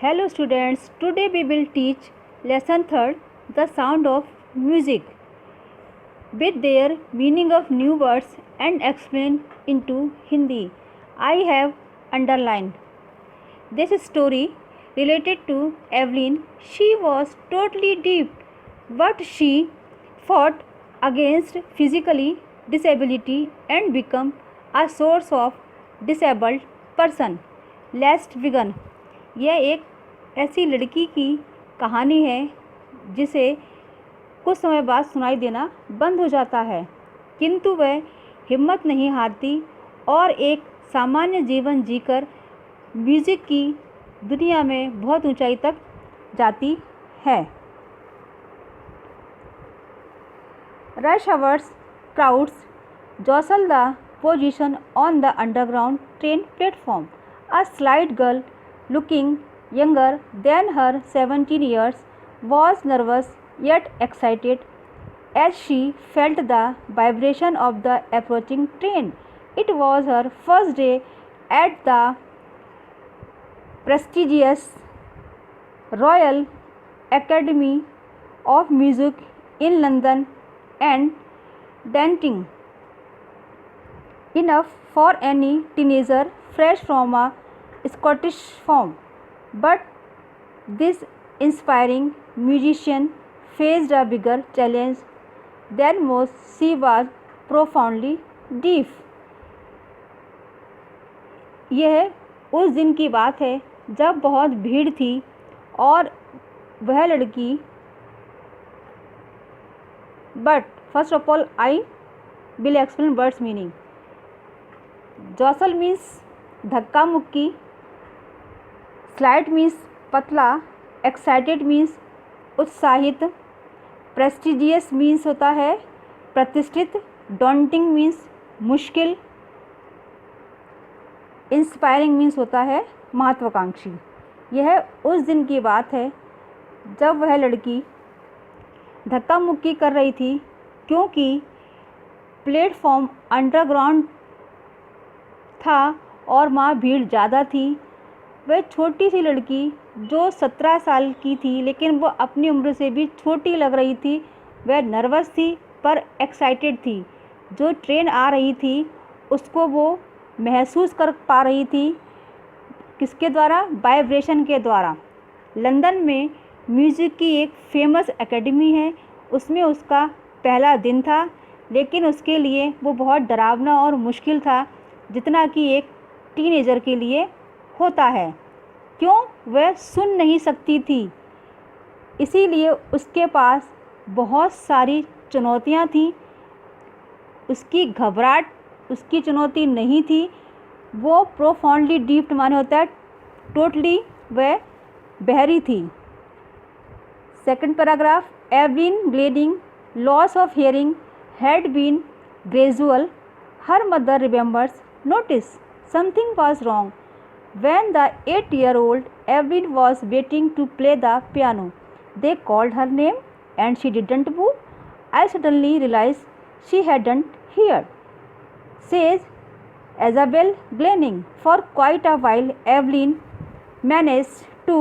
Hello students, today we will teach lesson 3rd, the sound of music, with their meaning of new words and explain into Hindi. I have underlined this story related to Evelyn. She was totally deep, but she fought against physically disability and become a source of disabled person. Let's begin. यह एक ऐसी लड़की की कहानी है जिसे कुछ समय बाद सुनाई देना बंद हो जाता है, किंतु वह हिम्मत नहीं हारती और एक सामान्य जीवन जीकर म्यूज़िक की दुनिया में बहुत ऊंचाई तक जाती है। Rush hours crowds jostle the position on the underground train platform. A slight girl looking younger than her 17 years was nervous yet excited as she felt the vibration of the approaching train. It was her first day at the prestigious Royal Academy of Music in London and daunting enough for any teenager fresh from a Scottish farm. But this inspiring musician faced a bigger challenge than most. She was profoundly deaf. यह उस दिन की बात है जब बहुत भीड़ थी और वह लड़की But first of all, I will explain words meaning. Jostle means धक्का मुक्की, स्लाइड मीन्स पतला, एक्साइटेड मीन्स उत्साहित, प्रेस्टिजियस मीन्स होता है प्रतिष्ठित, डॉन्टिंग मीन्स मुश्किल, इंस्पायरिंग मीन्स होता है महत्वाकांक्षी। यह उस दिन की बात है जब वह लड़की धक्का मुक्की कर रही थी क्योंकि प्लेटफॉर्म अंडरग्राउंड था और वहाँ भीड़ ज़्यादा थी। वह छोटी सी लड़की जो 17 साल की थी, लेकिन वो अपनी उम्र से भी छोटी लग रही थी। वह नर्वस थी पर एक्साइटेड थी। जो ट्रेन आ रही थी उसको वो महसूस कर पा रही थी। किसके द्वारा? वाइब्रेशन के द्वारा। लंदन में म्यूज़िक की एक फेमस एकेडमी है, उसमें उसका पहला दिन था, लेकिन उसके लिए वो बहुत डरावना और मुश्किल था, जितना कि एक टीनेजर के लिए होता है। क्यों? वह सुन नहीं सकती थी, इसीलिए उसके पास बहुत सारी चुनौतियां थीं। उसकी घबराहट उसकी चुनौती नहीं थी। वो प्रोफाउंडली डीप माने होता है टोटली वह बहरी थी। सेकंड पैराग्राफ, एवलिन ब्लीडिंग loss of hearing had been gradual. Her mother remembers notice something was wrong when the 8-year-old Evelyn was waiting to play the piano. They called her name and she didn't move. I suddenly realized she hadn't heard, says Isabel Glenning. For quite a while Evelyn managed to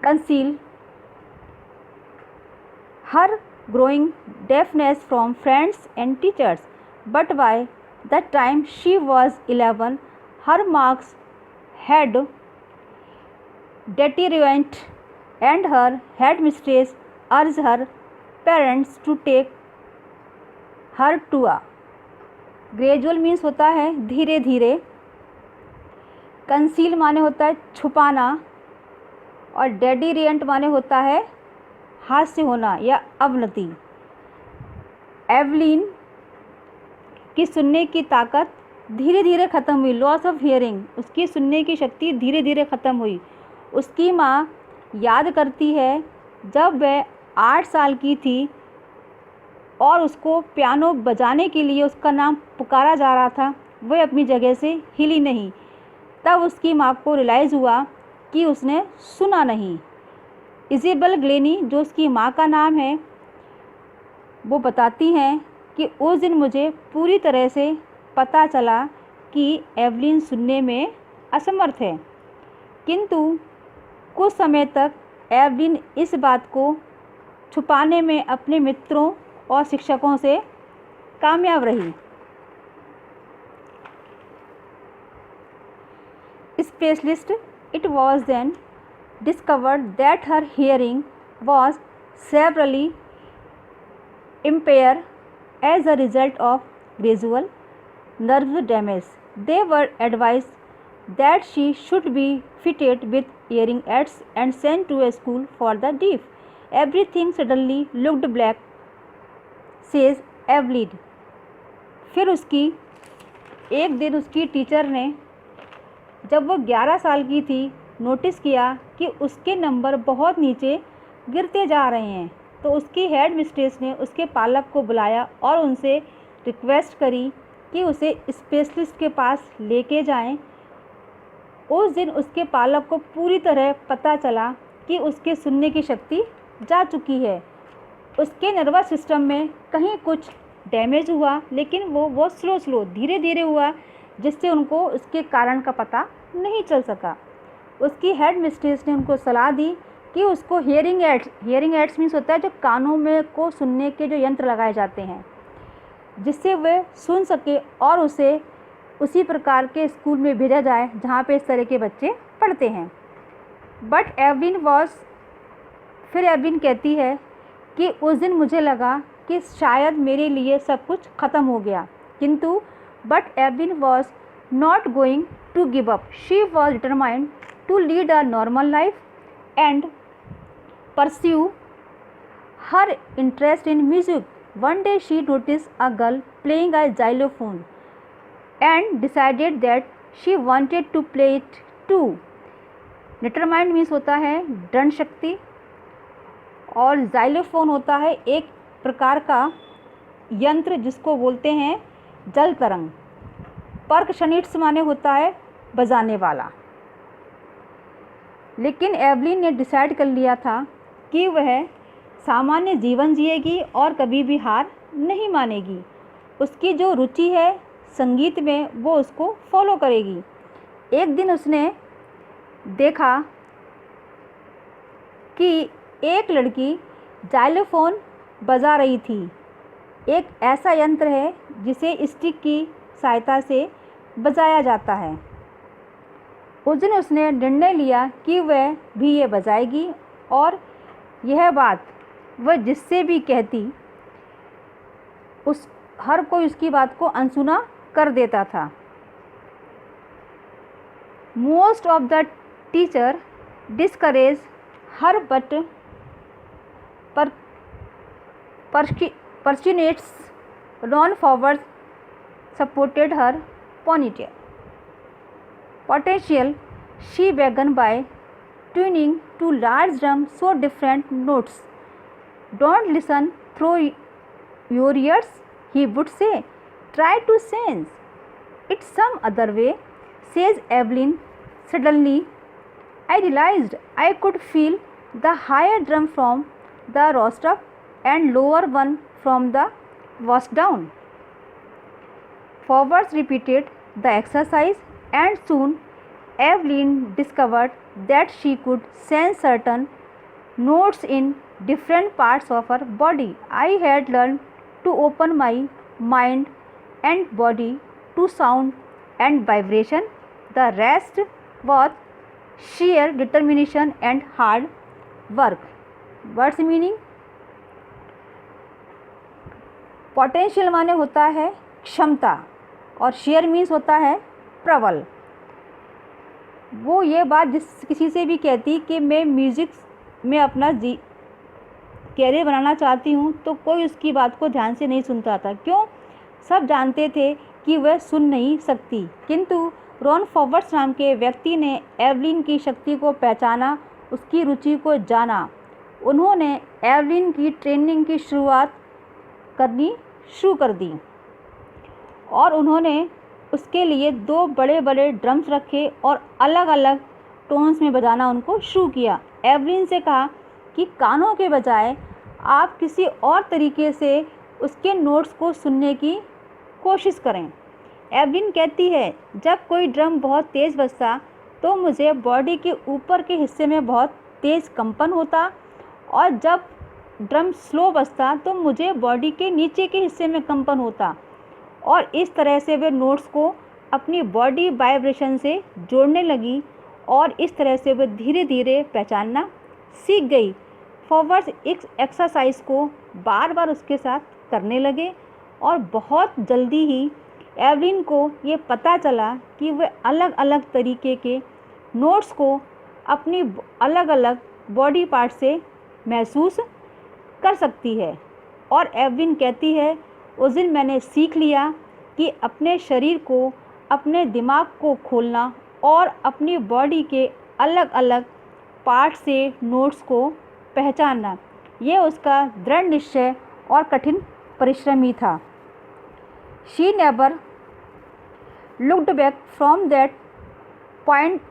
conceal her growing deafness from friends and teachers, but by the time she was 11, her marks had deteriorated and her headmistress urged her parents to take her to a gradual means होता है धीरे धीरे, conceal माने होता है छुपाना और डेटीरिएंट माने होता है हास्य होना या अवनति। एवलिन की सुनने की ताकत धीरे धीरे ख़त्म हुई। लॉस ऑफ हियरिंग, उसकी सुनने की शक्ति धीरे धीरे ख़त्म हुई। उसकी माँ याद करती है जब वह 8 साल की थी और उसको पियानो बजाने के लिए उसका नाम पुकारा जा रहा था, वह अपनी जगह से हिली नहीं। तब उसकी माँ को रियलाइज़ हुआ कि उसने सुना नहीं। इज़ाबेल ग्लेनी, जो उसकी माँ का नाम है, वो बताती हैं कि उस दिन मुझे पूरी तरह से पता चला कि एवलिन सुनने में असमर्थ है, किंतु कुछ समय तक एवलिन इस बात को छुपाने में अपने मित्रों और शिक्षकों से कामयाब रही। Specialist, it was then discovered that her hearing was severely impaired as a result of gradual nerve damage. They were advised that she should be fitted with hearing aids and sent to a school for the deaf. Everything suddenly looked black, says Evelyn. फिर एक दिन उसकी teacher ने, जब वो 11 साल की थी, नोटिस किया कि उसके नंबर बहुत नीचे गिरते जा रहे हैं, तो उसकी हेड मिस्ट्रेस ने उसके पालक को बुलाया और उनसे रिक्वेस्ट करी कि उसे स्पेशलिस्ट के पास लेके जाएं। उस दिन उसके पालक को पूरी तरह पता चला कि उसके सुनने की शक्ति जा चुकी है। उसके नर्वस सिस्टम में कहीं कुछ डैमेज हुआ, लेकिन वो स्लो धीरे धीरे हुआ, जिससे उनको उसके कारण का पता नहीं चल सका। उसकी हेड मिस्ट्रेस ने उनको सलाह दी कि उसको हियरिंग एड्स मीन्स होता है जो कानों में को सुनने के जो यंत्र लगाए जाते हैं, जिससे वह सुन सके, और उसे उसी प्रकार के स्कूल में भेजा जाए जहाँ पे इस तरह के बच्चे पढ़ते हैं। बट फिर एवलिन कहती है कि उस दिन मुझे लगा कि शायद मेरे लिए सब कुछ ख़त्म हो गया, किंतु but Evelyn was not going to give up. She was determined to lead a normal life and pursue her interest in music. One day she noticed a girl playing a xylophone and decided that she wanted to play it too. Determined means होता है दृढ़ शक्ति, और xylophone होता है एक प्रकार का यंत्र जिसको बोलते हैं जल तरंग। परकशनिट्स माने होता है बजाने वाला। लेकिन एवलिन ने डिसाइड कर लिया था कि वह सामान्य जीवन जिएगी और कभी भी हार नहीं मानेगी। उसकी जो रुचि है संगीत में, वो उसको फॉलो करेगी। एक दिन उसने देखा कि एक लड़की जाइलोफोन बजा रही थी। एक ऐसा यंत्र है जिसे स्टिक की सहायता से बजाया जाता है। उस दिन उसने निर्णय लिया कि वह भी ये बजाएगी, और यह बात वह जिससे भी कहती हर कोई उसकी बात को अनसुना कर देता था। Most of the teacher discourage her but Persuades Ron Forward supported her potential. She began by tuning to large drums so different notes. Don't listen through your ears, he would say. Try to sense it some other way, says Evelyn. Suddenly, I realized I could feel the higher drum from the rostrum and lower one from the waist down. Forwards repeated the exercise, and soon Evelyn discovered that she could sense certain notes in different parts of her body. I had learned to open my mind and body to sound and vibration. The rest was sheer determination and hard work. What's meaning? Potential माने होता है क्षमता, और share means होता है प्रबल। वो ये बात किसी से भी कहती कि मैं म्यूज़िक में अपना कैरियर बनाना चाहती हूँ, तो कोई उसकी बात को ध्यान से नहीं सुनता था। क्यों? सब जानते थे कि वह सुन नहीं सकती, किंतु रॉन फॉवर्ड्स नाम के व्यक्ति ने एवलिन की शक्ति को पहचाना, उसकी रुचि को जाना। उन्होंने एवलिन की ट्रेनिंग की शुरुआत करनी शुरू कर दी, और उन्होंने उसके लिए 2 बड़े बड़े ड्रम्स रखे और अलग अलग टोन्स में बजाना उनको शुरू किया। एवलिन से कहा कि कानों के बजाय आप किसी और तरीके से उसके नोट्स को सुनने की कोशिश करें। एवलिन कहती है, जब कोई ड्रम बहुत तेज़ बजता तो मुझे बॉडी के ऊपर के हिस्से में बहुत तेज़ कंपन होता, और जब ड्रम स्लो बजता तो मुझे बॉडी के नीचे के हिस्से में कंपन होता। और इस तरह से वे नोट्स को अपनी बॉडी वाइब्रेशन से जोड़ने लगी, और इस तरह से वे धीरे धीरे पहचानना सीख गई। फॉरवर्ड्स इस एक्सरसाइज को बार बार उसके साथ करने लगे, और बहुत जल्दी ही एवलिन को ये पता चला कि वे अलग अलग तरीके के नोट्स को अपनी अलग अलग बॉडी पार्ट से महसूस कर सकती है। और एवलिन कहती है, उस दिन मैंने सीख लिया कि अपने शरीर को, अपने दिमाग को खोलना और अपनी बॉडी के अलग अलग पार्ट से नोट्स को पहचानना, ये उसका दृढ़ निश्चय और कठिन परिश्रम ही था। She never looked back from that point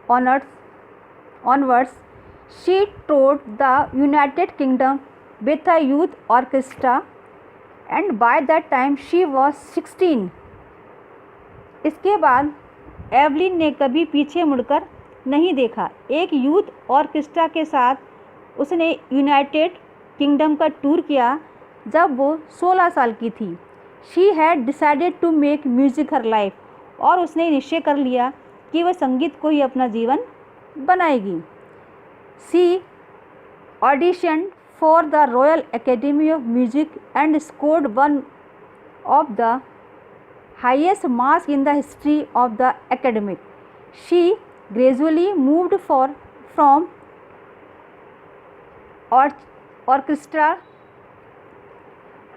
onwards. She toured the United Kingdom with a youth orchestra, and by that time she was 16. इसके बाद एवलिन ने कभी पीछे मुड़कर नहीं देखा। एक यूथ ऑर्केस्ट्रा के साथ उसने यूनाइटेड किंगडम का टूर किया जब वो 16 साल की थी। She had decided to make music her life, और उसने निश्चय कर लिया कि वह संगीत को ही अपना जीवन बनाएगी। She audition for the Royal Academy of Music and scored one of the highest marks in the history of the academic. She gradually moved from orchestra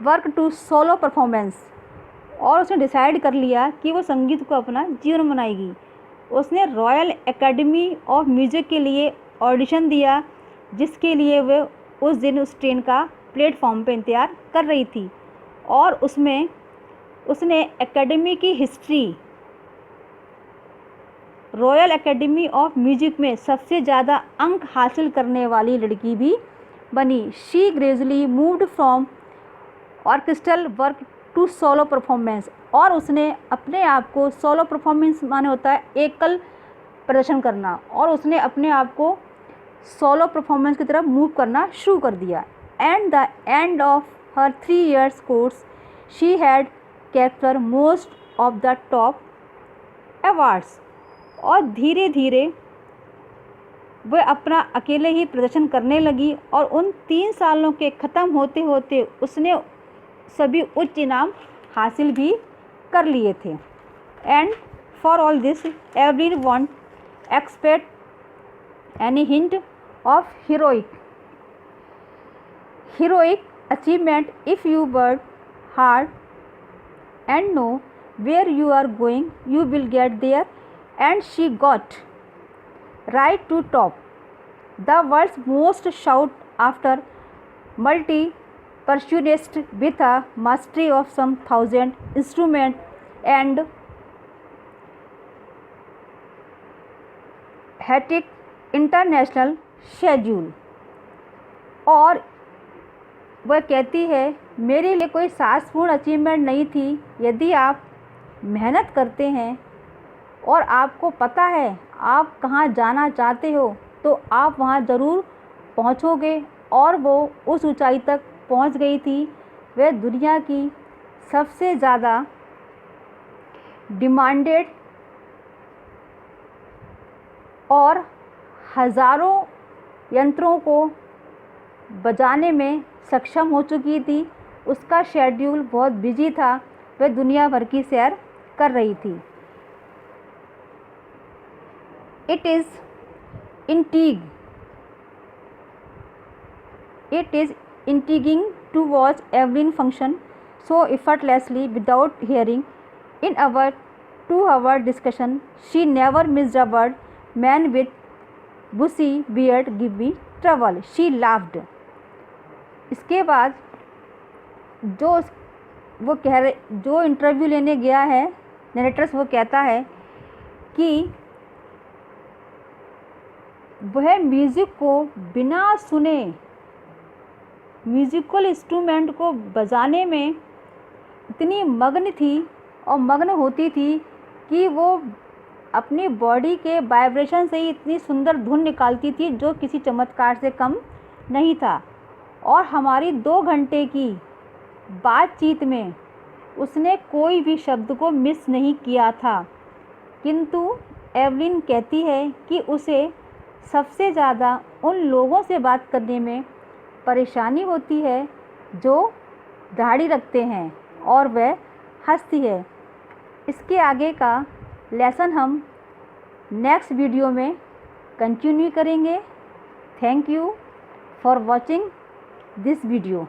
work to solo performance, और उसने डिसाइड कर लिया कि वो संगीत को अपना जीवन बनाएगी। उसने रॉयल एकेडमी ऑफ म्यूज़िक के लिए ऑडिशन दिया, जिसके लिए वे उस दिन उस ट्रेन का प्लेटफॉर्म पर इंतज़ार कर रही थी, और उसमें उसने एकेडमी की history, royal Academy of music में सबसे ज़्यादा अंक हासिल करने वाली लड़की भी बनी। She gradually moved from orchestral work to solo performance, और उसने अपने आप को, सोलो परफॉर्मेंस माने होता है एकल प्रदर्शन करना, और उसने अपने आप को सोलो परफॉर्मेंस की तरफ मूव करना शुरू कर दिया। And the end of her 3 years course she had capture most of the top awards, और धीरे धीरे वह अपना अकेले ही प्रदर्शन करने लगी, और उन 3 सालों के ख़त्म होते होते उसने सभी उच्च इनाम हासिल भी कर लिए थे। And for all this every one expect any hint of heroic achievement if you work hard and know where you are going, you will get there. And she got right to top the world's most sought after multi-percussionist with a mastery of some 1,000 instruments and hectic international schedule. और वह कहती है, मेरे लिए कोई साहसपूर्ण achievement नहीं थी। यदि आप मेहनत करते हैं और आपको पता है आप कहाँ जाना चाहते हो, तो आप वहाँ ज़रूर पहुँचोगे। और वो उस ऊंचाई तक पहुँच गई थी। वह दुनिया की सबसे ज़्यादा डिमांडेड और हज़ारों यंत्रों को बजाने में सक्षम हो चुकी थी। उसका शेड्यूल बहुत बिजी था, वह दुनिया भर की सैर कर रही थी। It is intriguing to watch Evelyn function so effortlessly without hearing. In our 2-hour discussion, she never missed a word. Man with bushy beard give me trouble. She laughed. इसके बाद जो इंटरव्यू लेने गया है नरेटर्स, वो कहता है कि वह म्यूज़िक को बिना सुने, म्यूज़िकल इंस्ट्रूमेंट को बजाने में इतनी मग्न थी और मग्न होती थी कि वो अपनी बॉडी के वाइब्रेशन से ही इतनी सुंदर धुन निकालती थी जो किसी चमत्कार से कम नहीं था। और हमारी 2 घंटे की बातचीत में उसने कोई भी शब्द को मिस नहीं किया था। किंतु एवलिन कहती है कि उसे सबसे ज़्यादा उन लोगों से बात करने में परेशानी होती है जो दाढ़ी रखते हैं, और वह हंसती है। इसके आगे का लेसन हम नेक्स्ट वीडियो में कंटिन्यू करेंगे। Thank you for watching this video.